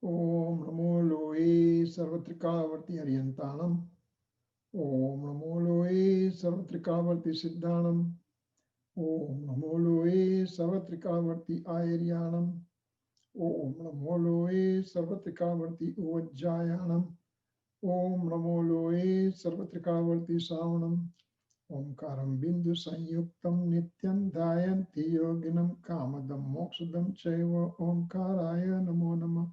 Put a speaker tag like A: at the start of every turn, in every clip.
A: Om Namo Loe Sarvatrikavarti Ariyantanam. Om Namo Loe Sarvatrikavarti Siddhanam. Om Namo Loe Sarvatrikavarti Ayaryanam. Om Namo Loe Sarvatrikavarti Uvajjayanam. Om Namo Loe Sarvatrikavarti Savanam. Omkaram Bindu Sanyuktam Nityam Dayanti Yoginam Kamadam Moksadam Chaiva Omkaraya Namo Namah.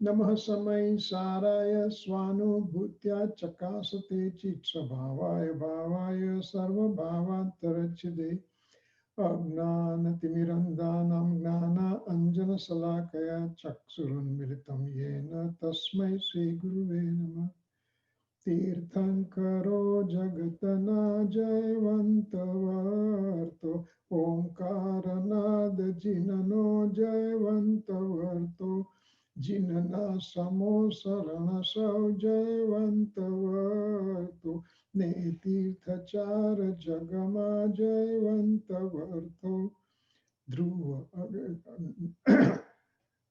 A: Namah Samai Saraya Swanubhutya Chakasate Chitsvabhavaya Bhavaya Sarva Bhavantarachide Agnanatimirandanam Gnana Anjana Salakaya Chaksurun Militam Yena Tasmai Sri Guruve Namah. Tirthankaro Jagatana Jaivantavarto Omkaranada Jinano Jaivantavarto Jinana Samo Sarana Sau Jaivantavarto Netirthachara Jagama Jaivantavarto Dhruva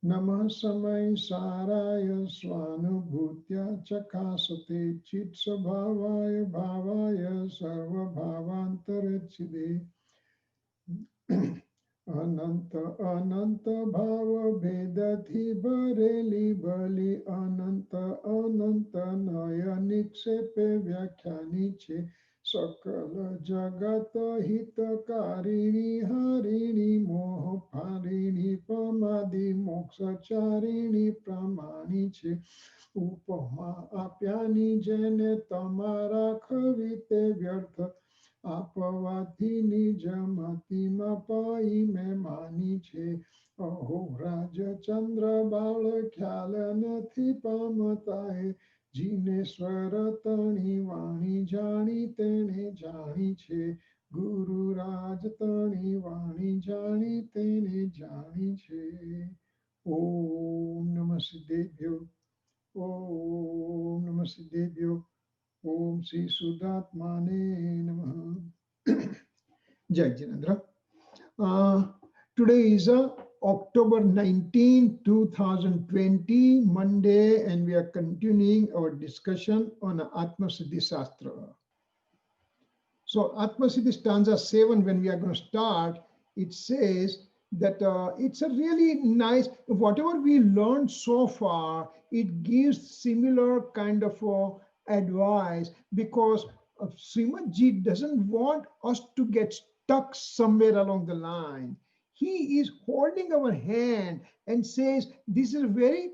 A: Namah Samai Saraya Swanubhutya Chakasate Chitsvabhavaya Bhavaya Sarva Bhavantarachide Ananta Ananta Bhava Vedati Bareli Bali Ananta Ananta Naya Niksepe Vyakhaniche Sakala Jagata Hitakarini Harini Moha Parini Pamadi Moksacharini Pramaniche Upama Apyani Jene Tamara Khavite Vyartha Apavati Jamati Mapai Me Maniche Aho Raja Chandra Bala Kyalanati Pamatae Jineswara Tani Vani Jani Tene Jani Che Guru Raj Tani Vani Jani Tene Jani Che Om Namah Siddhebhyo Om Namah Siddhebhyo Om Sri Sudatmane Namaha. Jai Jinendra. Today is October 19, 2020, Monday, and we are continuing our discussion on Atmasiddhi Shastra. So Atmasiddhi stanza 7, when we are going to start, it says that it's a really nice, whatever we learned so far, it gives similar kind of advice, because Srimad Ji doesn't want us to get stuck somewhere along the line. He is holding our hand and says, this is a very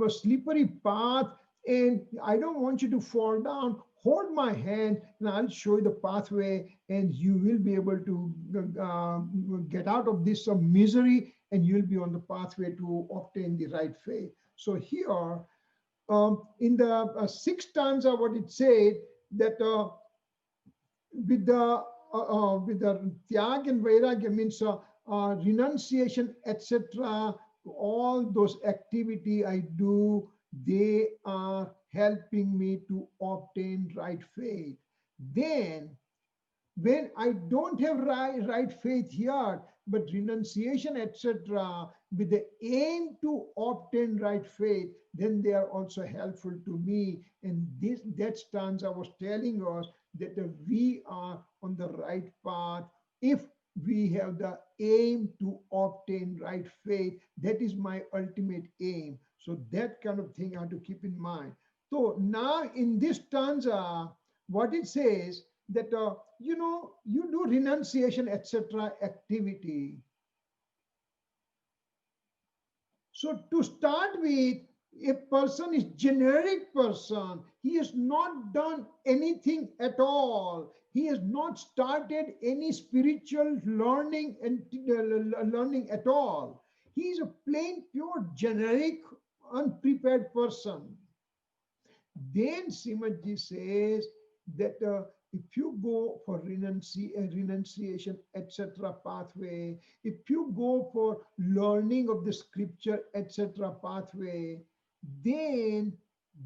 A: slippery path and I don't want you to fall down. Hold my hand and I'll show you the pathway and you will be able to get out of this misery and you'll be on the pathway to obtain the right faith. So here, in the sixth stanza, what it said, that with the tyag and vairagya means renunciation, etc., all those activity I do, they are helping me to obtain right faith. Then, when I don't have right faith here, but renunciation, etc., with the aim to obtain right faith, then they are also helpful to me. And that stanza was telling us that we are on the right path if we have the aim to obtain right faith. That is my ultimate aim. So that kind of thing I have to keep in mind. So now in this stanza, what it says, that you do renunciation, etc. activity. So to start with, a person is generic person. He has not done anything at all. He has not started any spiritual learning and learning at all. He is a plain, pure, generic, unprepared person. Then Srimad Ji says that if you go for renunciation, etc. pathway, if you go for learning of the scripture, etc. pathway, then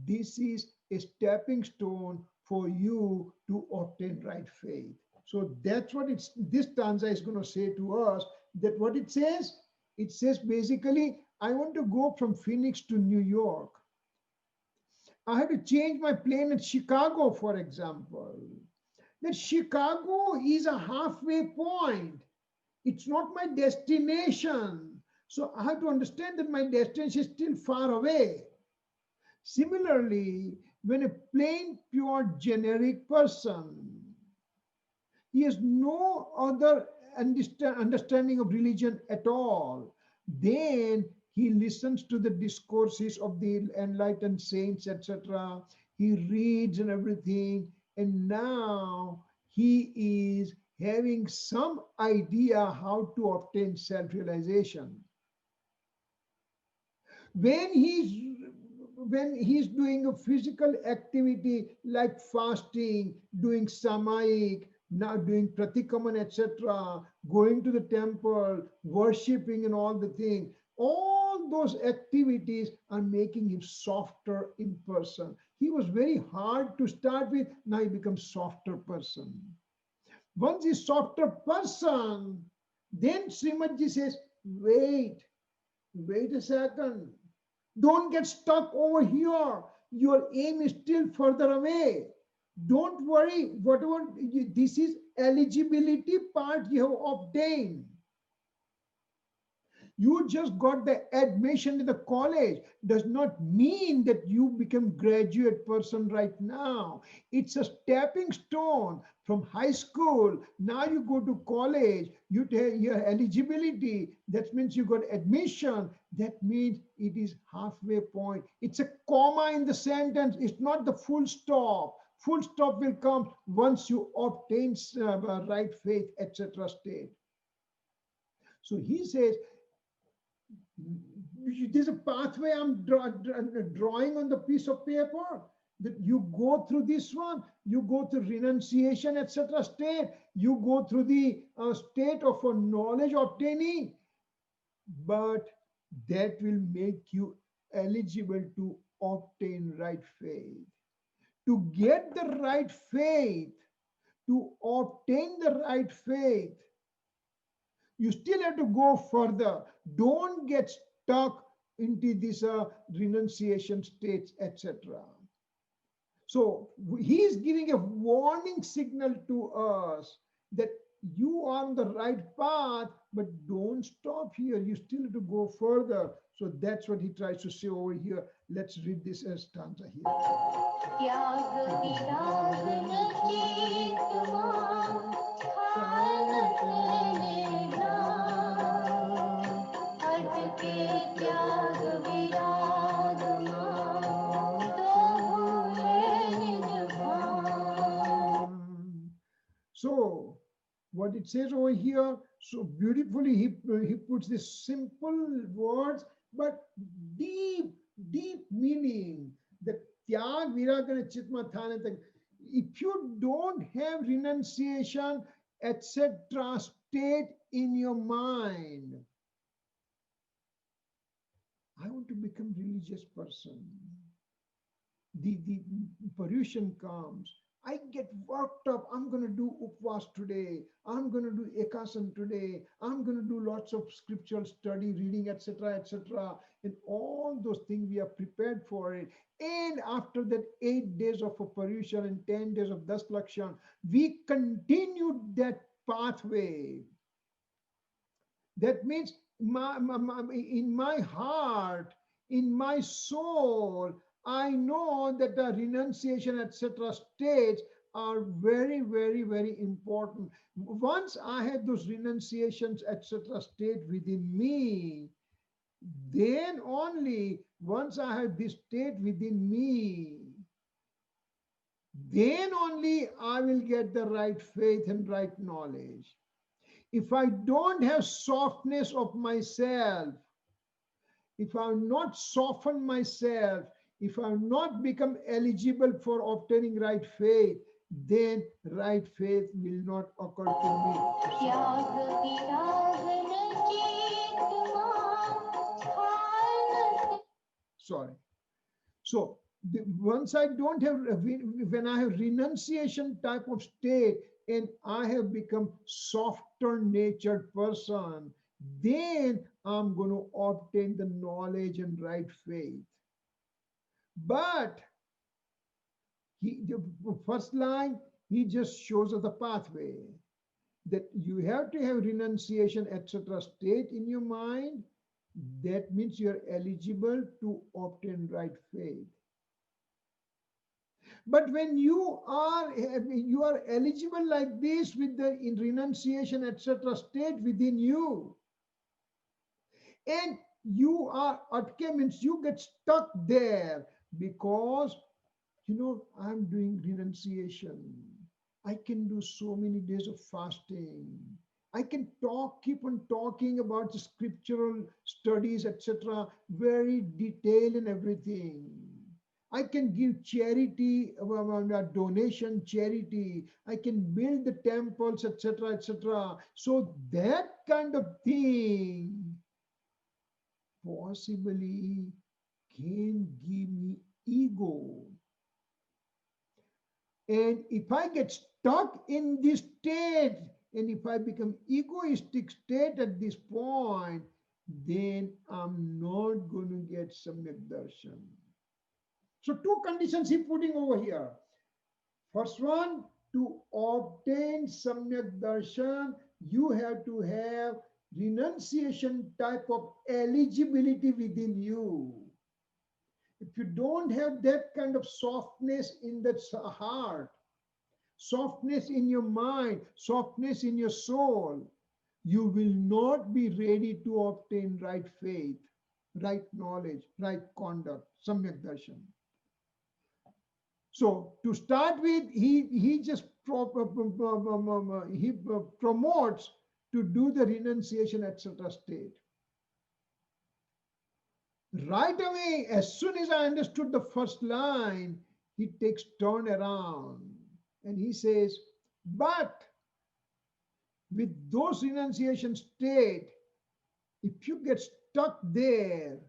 A: this is a stepping stone for you to obtain right faith. So that's what this stanza is going to say to us, that what it says basically, I want to go from Phoenix to New York. I had to change my plane at Chicago, for example. That Chicago is a halfway point. It's not my destination. So I have to understand that my destination is still far away. Similarly, when a plain, pure, generic person, he has no other understanding of religion at all, then he listens to the discourses of the enlightened saints, etc. He reads and everything, and now he is having some idea how to obtain self-realization. When he's doing a physical activity like fasting, doing samayik, now doing pratikaman, etc., going to the temple, worshipping and all the things, all those activities are making him softer in person. He was very hard to start with, now he becomes softer person. Once he's softer person, then Srimadji says, wait a second. Don't get stuck over here. Your aim is still further away. Don't worry, whatever, this is eligibility part you have obtained. You just got the admission in the college does not mean that you become graduate person right now. It's a stepping stone from high school. Now you go to college, you take your eligibility. That means you got admission. That means it is halfway point. It's a comma in the sentence. It's not the full stop. Full stop will come once you obtain right faith, etc. state. So he says, there's a pathway I'm drawing on the piece of paper, that you go through this one, you go through renunciation, etc. state, you go through the state of a knowledge obtaining, but that will make you eligible to obtain right faith. To get the right faith, to obtain the right faith, you still have to go further. Don't get stuck into this renunciation states, etc. So he is giving a warning signal to us that you are on the right path, but don't stop here. You still have to go further. So that's what he tries to say over here. Let's read this as stanza here. So what it says over here, so beautifully he puts this simple words, but deep meaning. The tyag viragana chitmathanatang. If you don't have renunciation, etc. state in your mind, I want to become religious person. The pollution comes. I get worked up. I'm going to do upvas today. I'm going to do ekasan today. I'm going to do lots of scriptural study, reading, etc., etc. And all those things we are prepared for it. And after that 8 days of a paryushan and 10 days of daslakshan, we continued that pathway. That means in my heart, in my soul, I know that the renunciation, etc. states are very, very, very important. Once I had those renunciations, etc. state within me, then only once I have this state within me, then only I will get the right faith and right knowledge. If I don't have softness of myself, if I am not softened myself, if I have not become eligible for obtaining right faith, then right faith will not occur to me. Sorry. So once I don't have, when I have renunciation type of state and I have become softer natured person, then I'm going to obtain the knowledge and right faith. But the first line, he just shows us the pathway that you have to have renunciation, etc. state in your mind. That means you're eligible to obtain right faith. But when you are eligible like this with the in renunciation, etc. state within you, and you are atke means you get stuck there because I'm doing renunciation. I can do so many days of fasting. I can keep on talking about the scriptural studies, etc., very detailed and everything. I can give charity, donation, charity. I can build the temples, etc., etc. So that kind of thing possibly can give me ego. And if I get stuck in this state, and if I become egoistic state at this point, then I'm not going to get Samyak Darshan. So two conditions he's putting over here. First one, to obtain Samyak Darshan, you have to have renunciation type of eligibility within you. If you don't have that kind of softness in that heart, softness in your mind, softness in your soul, you will not be ready to obtain right faith, right knowledge, right conduct, Samyak Darshan. So to start with, he just promotes to do the renunciation, etc. state. Right away, as soon as I understood the first line, he takes turn around and he says, but with those renunciation state, if you get stuck there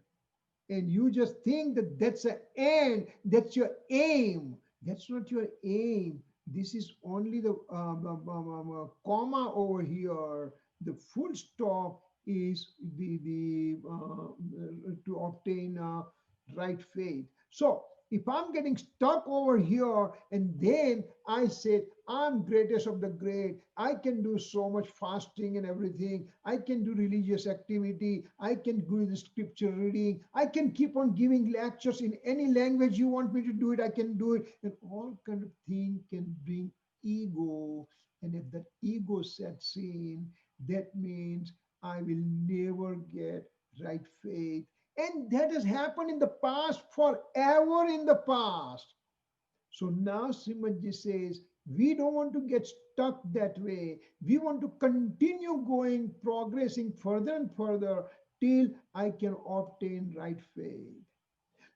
A: and you just think that that's an end, that's your aim, that's not your aim. This is only the comma over here. The full stop is the to obtain right faith. So if I'm getting stuck over here and then I said, I'm greatest of the great, I can do so much fasting and everything, I can do religious activity, I can do the scripture reading, I can keep on giving lectures in any language you want me to do it, I can do it, and all kind of thing can bring ego. And if that ego sets in, that means I will never get right faith. And that has happened in the past, forever in the past. So now Srimadji says, we don't want to get stuck that way. We want to continue going, progressing further and further till I can obtain right faith.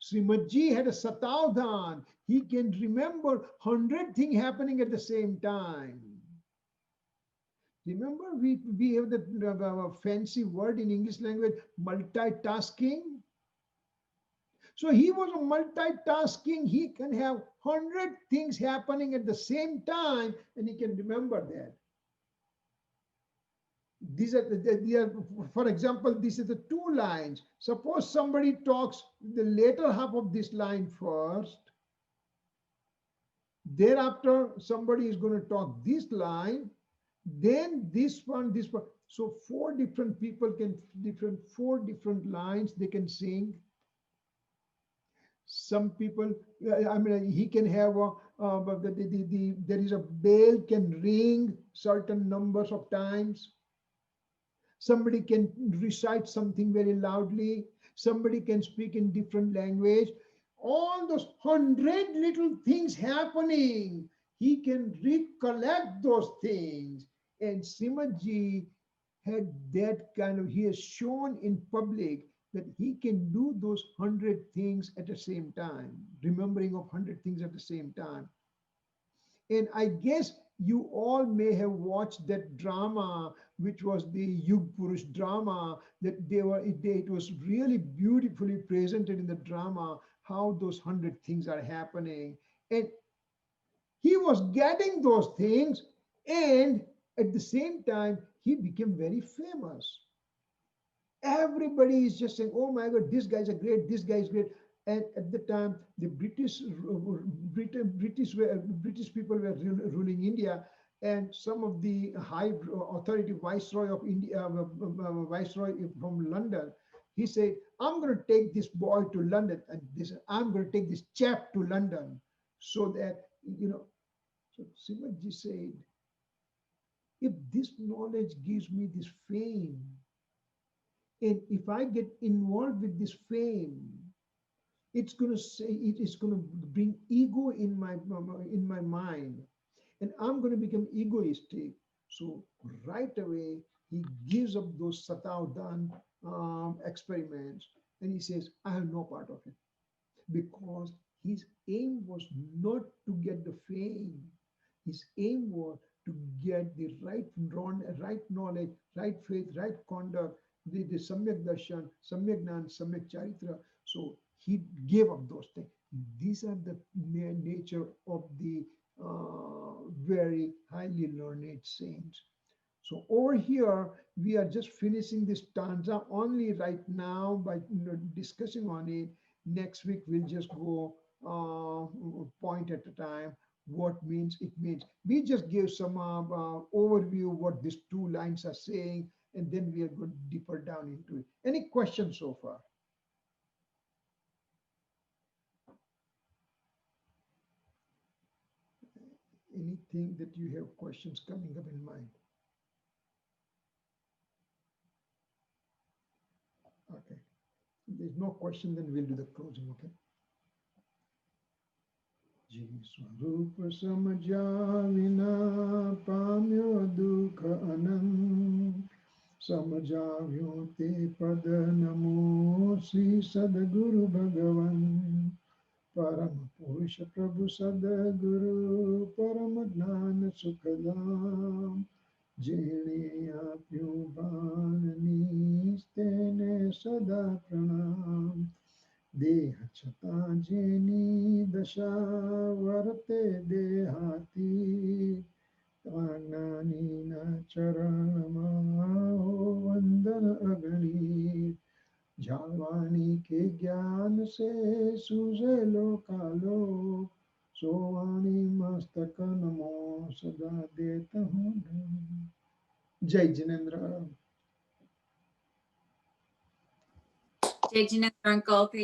A: Srimadji had a satavdhan. He can remember 100 things happening at the same time. Remember, we have the fancy word in English language, multitasking. So he was a multitasking. He can have 100 things happening at the same time, and he can remember that. These are, for example, this is the two lines. Suppose somebody talks the later half of this line first. Thereafter, somebody is going to talk this line. Then this one, this one. So four different people can, four different lines they can sing. Some people, he can have there is a bell can ring certain numbers of times. Somebody can recite something very loudly. Somebody can speak in different language. All those 100 little things happening, he can recollect those things. And Srimadji had that kind of, he has shown in public that he can do those 100 things at the same time, remembering of 100 things at the same time. And I guess you all may have watched that drama, which was the Yug Purush drama, that it was really beautifully presented in the drama, how those 100 things are happening. And he was getting those things, and at the same time, he became very famous. Everybody is just saying, "Oh my God, this guys are great. This guy is great." And at the time, the British people were ruling India, and some of the high authority viceroy of India, viceroy from London, he said, "I'm going to take this boy to London, and I'm going to take this chap to London, so that you know." So Simaji said, "If this knowledge gives me this fame, and if I get involved with this fame, it's going to say it is going to bring ego in my mind, and I'm going to become egoistic." So right away he gives up those Satavdan experiments, and he says, "I have no part of it," because his aim was not to get the fame. His aim was to get the right knowledge, right faith, right conduct, the Samyak Darshan, Samyak Gnan, Samyak Charitra. So he gave up those things. These are the nature of the very highly learned saints. So over here, we are just finishing this stanza only right now by discussing on it. Next week, we'll just go point at a time. What means it means. We just give some overview what these two lines are saying, and then we'll go deeper down into it. Any questions so far? Anything that you have questions coming up in mind? Okay. If there's no question, then we'll do the closing, okay? जी स्वरूप समझा विना पाम्यो दुख अनंत, समझाव्यो ते पद नमो श्री सदगुरु भगवन, परम पुरुष प्रभु सदगुरु परम ज्ञान सुखदाम, जेणे आप्यो बाणनी तेने सदा प्रणाम, देह छता जेनी दशा वर्ते देहाती, ज्ञानी न चरण माहो वंदन अगणी, जावानी के ज्ञान से सूझे लोकालो, सोवाणी मस्तक नमो सदा देता हूँ। जय जिनेन्द्र।
B: Jai Jinendra, Uncle.